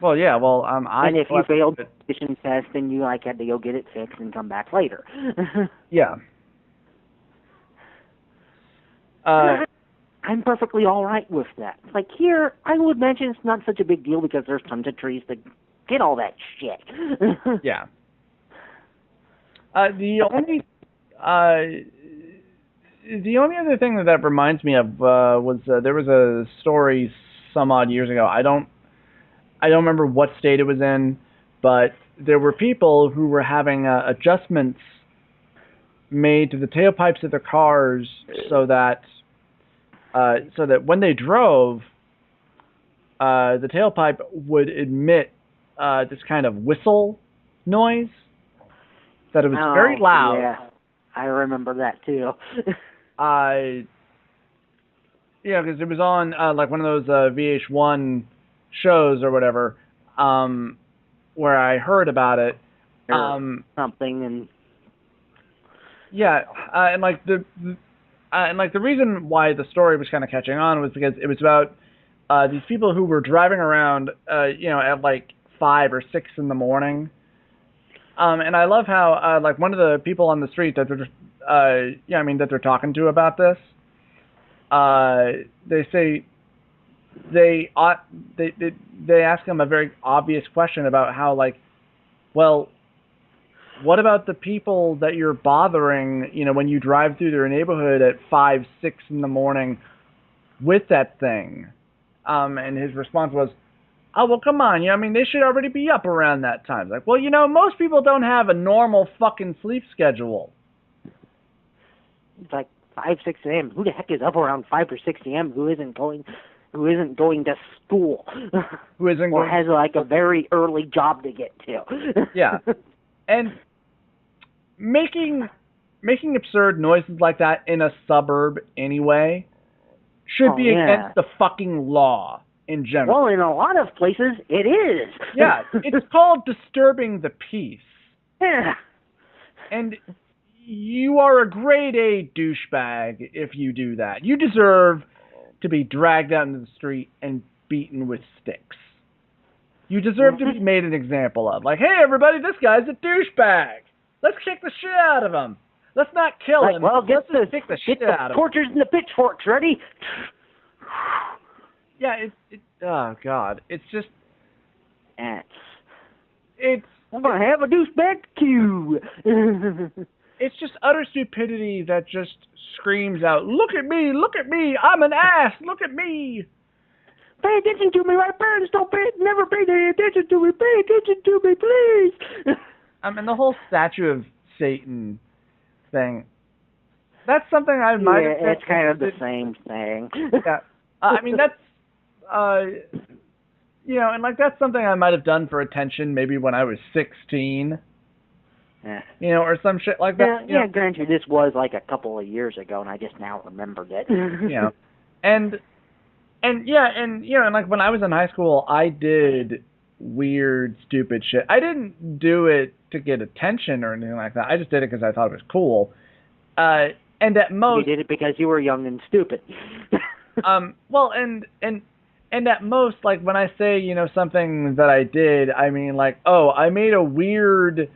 Well, yeah. Well, and if you failed the emission test, then you had to go get it fixed and come back later. Yeah. I'm perfectly all right with that. Like here, I would mention it's not such a big deal because there's tons of trees that get all that shit. Yeah. The only other thing that reminds me of was there was a story some odd years ago. I don't remember what state it was in, but there were people who were having adjustments made to the tailpipes of their cars so that when they drove, the tailpipe would emit this kind of whistle noise. That it was very loud. Yeah, I remember that too. Yeah, because it was on like one of those VH1 shows or whatever, where I heard about it. Something and. Yeah, and the reason why the story was kind of catching on was because it was about these people who were driving around, at like 5 or 6 in the morning. And I love how like one of the people on the street that they're talking to about this, they say they ask him a very obvious question about how, like, well, what about the people that you're bothering, when you drive through their neighborhood at 5, 6 in the morning with that thing? And his response was, oh, well, come on. They should already be up around that time. Like, well, most people don't have a normal fucking sleep schedule. It's like 5, 6 a.m. Who the heck is up around 5 or 6 a.m. who isn't going to school? Who isn't or has like a very early job to get to? Yeah. And making absurd noises like that in a suburb anyway should be against the fucking law. In general. Well, in a lot of places, it is. Yeah, it's called disturbing the peace. Yeah. And you are a grade A douchebag if you do that. You deserve to be dragged out into the street and beaten with sticks. You deserve to be made an example of. Like, hey, everybody, this guy's a douchebag. Let's kick the shit out of him. Let's not kill him. Well, kick the shit out of him. Torches and the pitchforks ready. Yeah, oh God, it's just, it's. I'm gonna have a douchebag too. It's just utter stupidity that just screams out, "Look at me! Look at me! I'm an ass! Look at me!" Pay attention to me, my parents never pay any attention to me. Pay attention to me, please. And the whole statue of Satan thing. That's something I might. Yeah, it's kind of the same thing. Yeah, that's. And like that's something I might have done for attention maybe when I was 16. Yeah. Or some shit like that. Yeah, granted, this was like a couple of years ago, and I just now remembered it. And like when I was in high school, I did weird, stupid shit. I didn't do it to get attention or anything like that. I just did it because I thought it was cool. And at most, you did it because you were young and stupid. Well, and at most, like, when I say, something that I did, I mean, like, oh, I made a weird,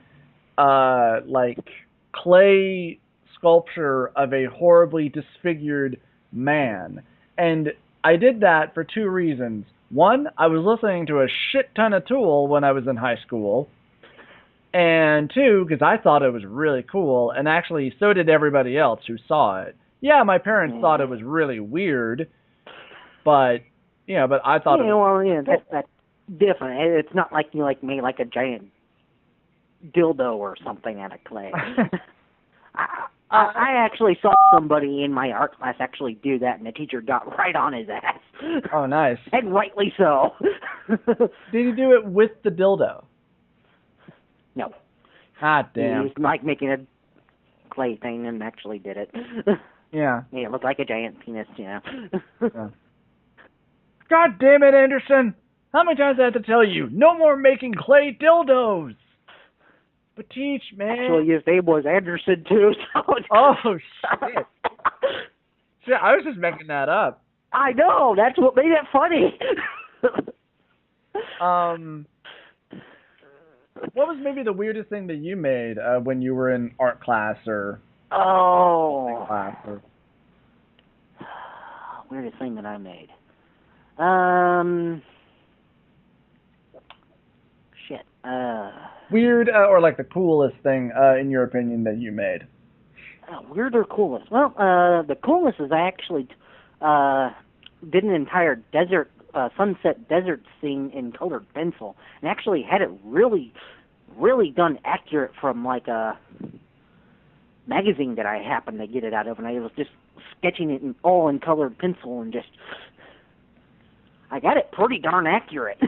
like, clay sculpture of a horribly disfigured man. And I did that for 2 reasons. One, I was listening to a shit ton of Tool when I was in high school. And two, because I thought it was really cool, and actually so did everybody else who saw it. Yeah, my parents thought it was really weird, but but I thought it was well, cool. that's different. It's not like you made like a giant dildo or something out of clay. I actually saw somebody in my art class actually do that, and the teacher got right on his ass. Oh, nice. And rightly so. Did he do it with the dildo? No. Ah, damn. He was like making a clay thing and actually did it. Yeah. Yeah, it looked like a giant penis, Yeah. God damn it, Anderson! How many times do I have to tell you? No more making clay dildos! But teach, man. Actually, his name was Anderson, too. So oh, shit. Shit, I was just making that up. I know. That's what made it funny. What was maybe the weirdest thing that you made when you were in art class or class? Or... Weirdest thing that I made. Shit. Weird or like the coolest thing in your opinion that you made? Weird or coolest? Well, the coolest is I actually did an entire desert, sunset desert scene in colored pencil, and actually had it really, really done accurate from like a magazine that I happened to get it out of, and I was just sketching it all in colored pencil and just. I got it pretty darn accurate.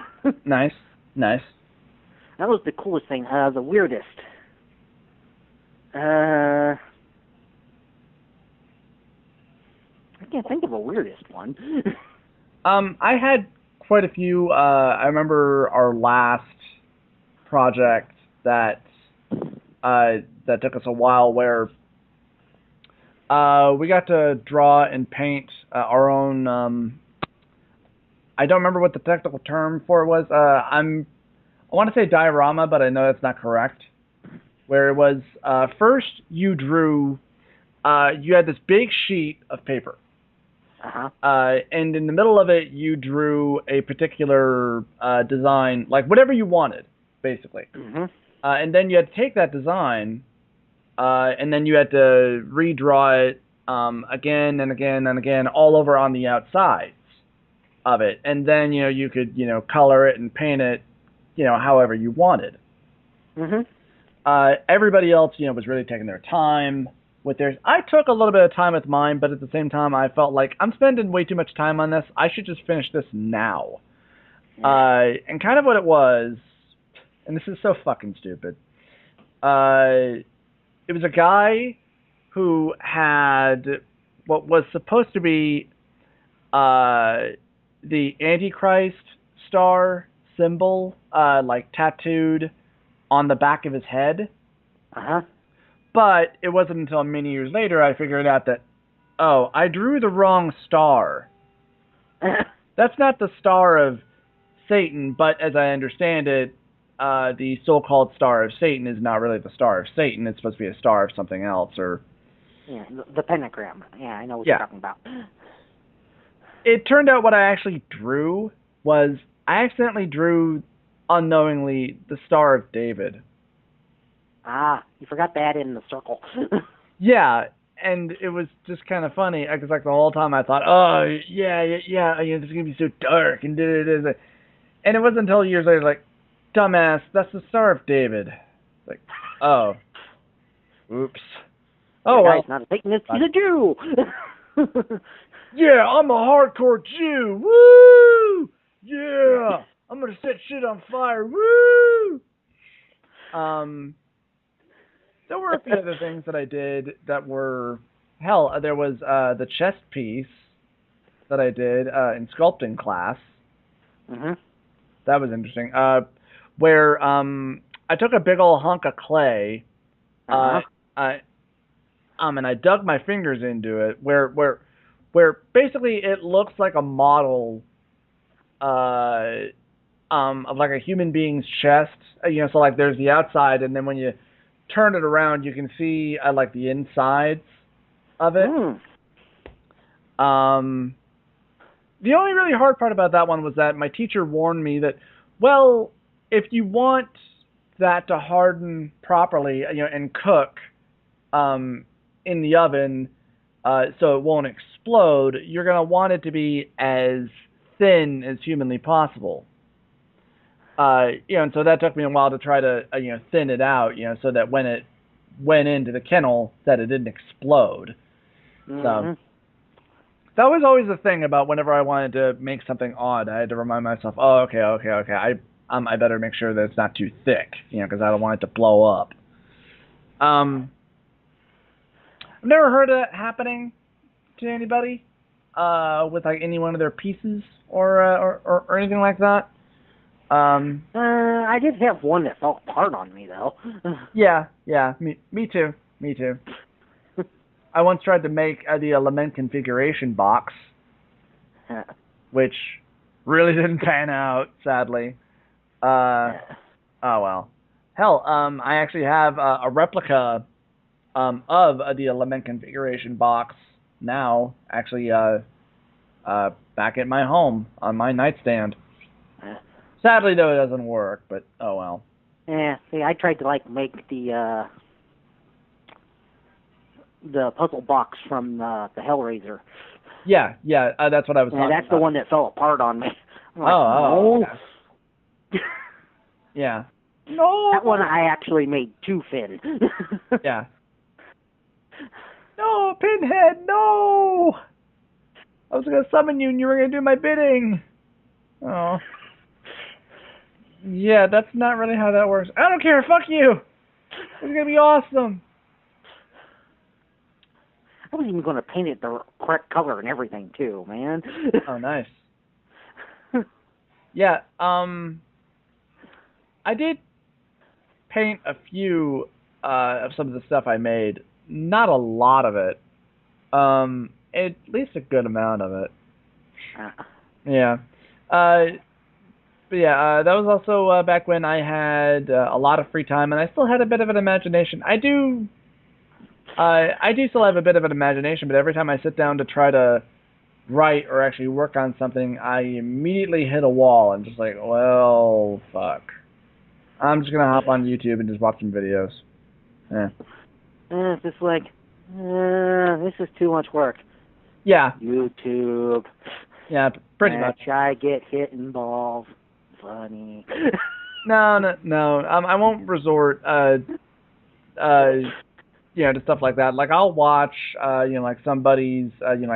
Nice. That was the coolest thing. The weirdest. I can't think of a weirdest one. I had quite a few. I remember our last project that took us a while, where we got to draw and paint our own. I don't remember what the technical term for it was. I want to say diorama, but I know that's not correct. Where it was first you drew, you had this big sheet of paper, and in the middle of it you drew a particular design, like whatever you wanted, basically. And then you had to take that design, and then you had to redraw it again and again and again all over on the outside of it, and then you could color it and paint it however you wanted. Everybody else was really taking their time with theirs. I took a little bit of time with mine, but at the same time I felt like I'm spending way too much time on this. I should just finish this now. And kind of what it was, and this is so fucking stupid, it was a guy who had what was supposed to be the Antichrist star symbol, like tattooed on the back of his head. But it wasn't until many years later I figured out that, oh, I drew the wrong star. That's not the star of Satan, but as I understand it, the so-called star of Satan is not really the star of Satan. It's supposed to be a star of something else, or... Yeah, the pentagram. Yeah, I know what you're talking about. It turned out what I actually drew was, I accidentally drew, unknowingly, the Star of David. You forgot to add in the circle. Yeah, and it was just kind of funny, because like the whole time I thought, oh, yeah, this is going to be so dark, and da-da-da-da. And it wasn't until years later, like, dumbass, that's the Star of David. Like, oh. Oops. Oh, well. Guy's not a Satanist, he's a Jew! Yeah, I'm a hardcore Jew. Woo! Yeah, I'm gonna set shit on fire. Woo! There were a few other things that I did that were, hell, there was the chest piece that I did in sculpting class. That was interesting. Where I took a big old hunk of clay, and I dug my fingers into it, where basically it looks like a model of like a human being's chest. So like there's the outside, and then when you turn it around, you can see like the insides of it. The only really hard part about that one was that my teacher warned me that, well, if you want that to harden properly, and cook in the oven so it won't explode, you're going to want it to be as thin as humanly possible. And so that took me a while to try to, thin it out, so that when it went into the kennel, that it didn't explode. So that was always the thing about whenever I wanted to make something odd. I had to remind myself, oh, okay. I better make sure that it's not too thick, because I don't want it to blow up. I've never heard of that happening to anybody with like any one of their pieces or anything like that. I did have one that fell apart on me, though. Yeah, me too. I once tried to make the lament configuration box, which really didn't pan out, sadly. Oh well. Hell, I actually have a replica of the lament configuration box now, actually back at my home on my nightstand. Sadly, though, it doesn't work, but oh well. Yeah, see, I tried to make the puzzle box from the Hellraiser. Yeah, that's what I was talking about. That's the one that fell apart on me. I'm like, no. Okay. Yeah. No. That one I actually made too thin. Yeah. No, Pinhead, no! I was going to summon you and you were going to do my bidding. Oh. Yeah, that's not really how that works. I don't care, fuck you! It's going to be awesome. I was even going to paint it the correct color and everything, too, man. Oh, nice. Yeah, I did paint a few of some of the stuff I made. Not a lot of it. At least a good amount of it. Yeah. But yeah, that was also back when I had a lot of free time, and I still had a bit of an imagination. I do still have a bit of an imagination, but every time I sit down to try to write or actually work on something, I immediately hit a wall and just like, well, fuck. I'm just gonna hop on YouTube and just watch some videos. Yeah. It's just like, this is too much work. Yeah. YouTube. Yeah, pretty much. I get hit in balls. Funny. No. I won't resort, to stuff like that. Like I'll watch, like somebody's,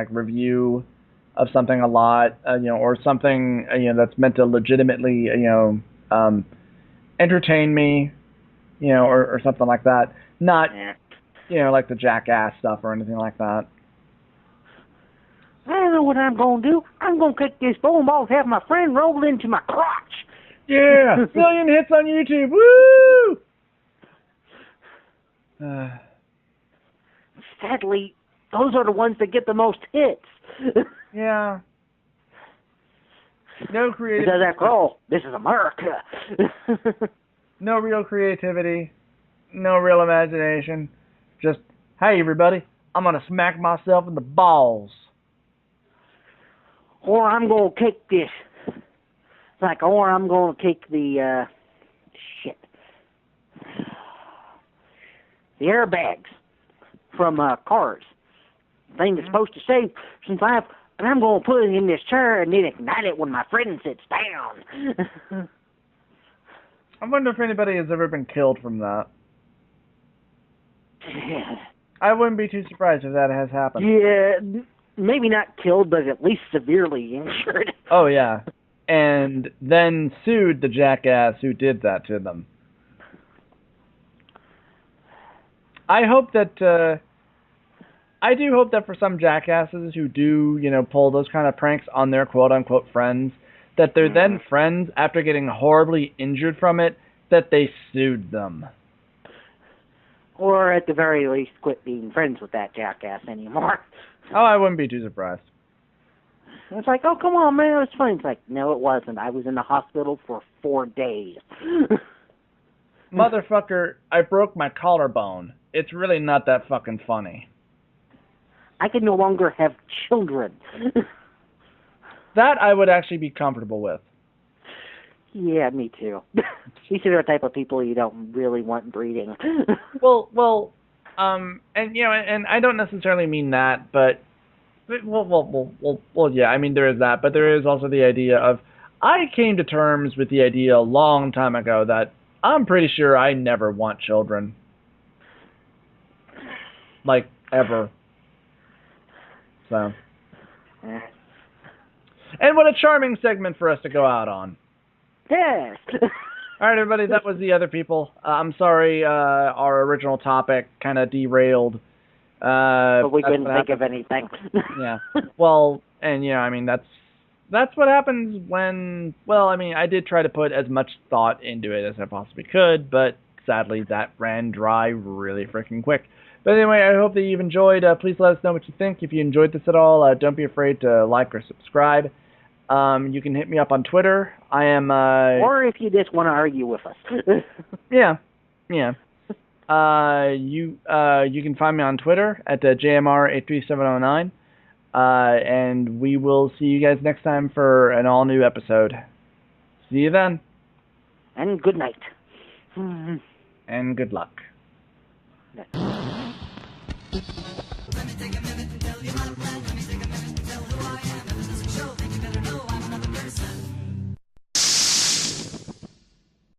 review of something a lot, or something, that's meant to legitimately, entertain me, or something like that. Not, like the jackass stuff or anything like that. I don't know what I'm going to do. I'm going to kick this bowling ball, have my friend roll into my crotch. Yeah, million hits on YouTube. Woo! Sadly, those are the ones that get the most hits. Yeah. No creativity. Because after all, this is America. No real creativity. No real imagination. Just, hey everybody, I'm going to smack myself in the balls. Or I'm going to kick this. Or I'm going to kick the, the airbags from cars. Thing that's supposed to save some life, and I'm going to put it in this chair and then ignite it when my friend sits down. I wonder if anybody has ever been killed from that. I wouldn't be too surprised if that has happened. Yeah, maybe not killed, but at least severely injured. Oh, yeah. And then sued the jackass who did that to them. I do hope that for some jackasses who do, pull those kind of pranks on their quote-unquote friends, that they're then friends after getting horribly injured from it, that they sued them. Or at the very least, quit being friends with that jackass anymore. Oh, I wouldn't be too surprised. It's like, oh, come on, man, it's fine. It's like, no, it wasn't. I was in the hospital for 4 days. Motherfucker, I broke my collarbone. It's really not that fucking funny. I can no longer have children. That I would actually be comfortable with. Yeah, me too. These are the type of people you don't really want breeding. Well, and and I don't necessarily mean that, but yeah. I mean, there is that, but there is also the idea of I came to terms with the idea a long time ago that I'm pretty sure I never want children, like ever. So, and what a charming segment for us to go out on. Yes. All right, everybody, that was The Other People. I'm sorry, our original topic kind of derailed. But we couldn't think of anything. Yeah. Well, and I mean, that's what happens when, well, I mean, I did try to put as much thought into it as I possibly could, but sadly that ran dry really freaking quick. But anyway, I hope that you've enjoyed. Please let us know what you think. If you enjoyed this at all, don't be afraid to like or subscribe. You can hit me up on Twitter. I am... or if you just want to argue with us. Yeah. You can find me on Twitter at JMR83709. And we will see you guys next time for an all-new episode. See you then. And good night. And good luck. Yeah.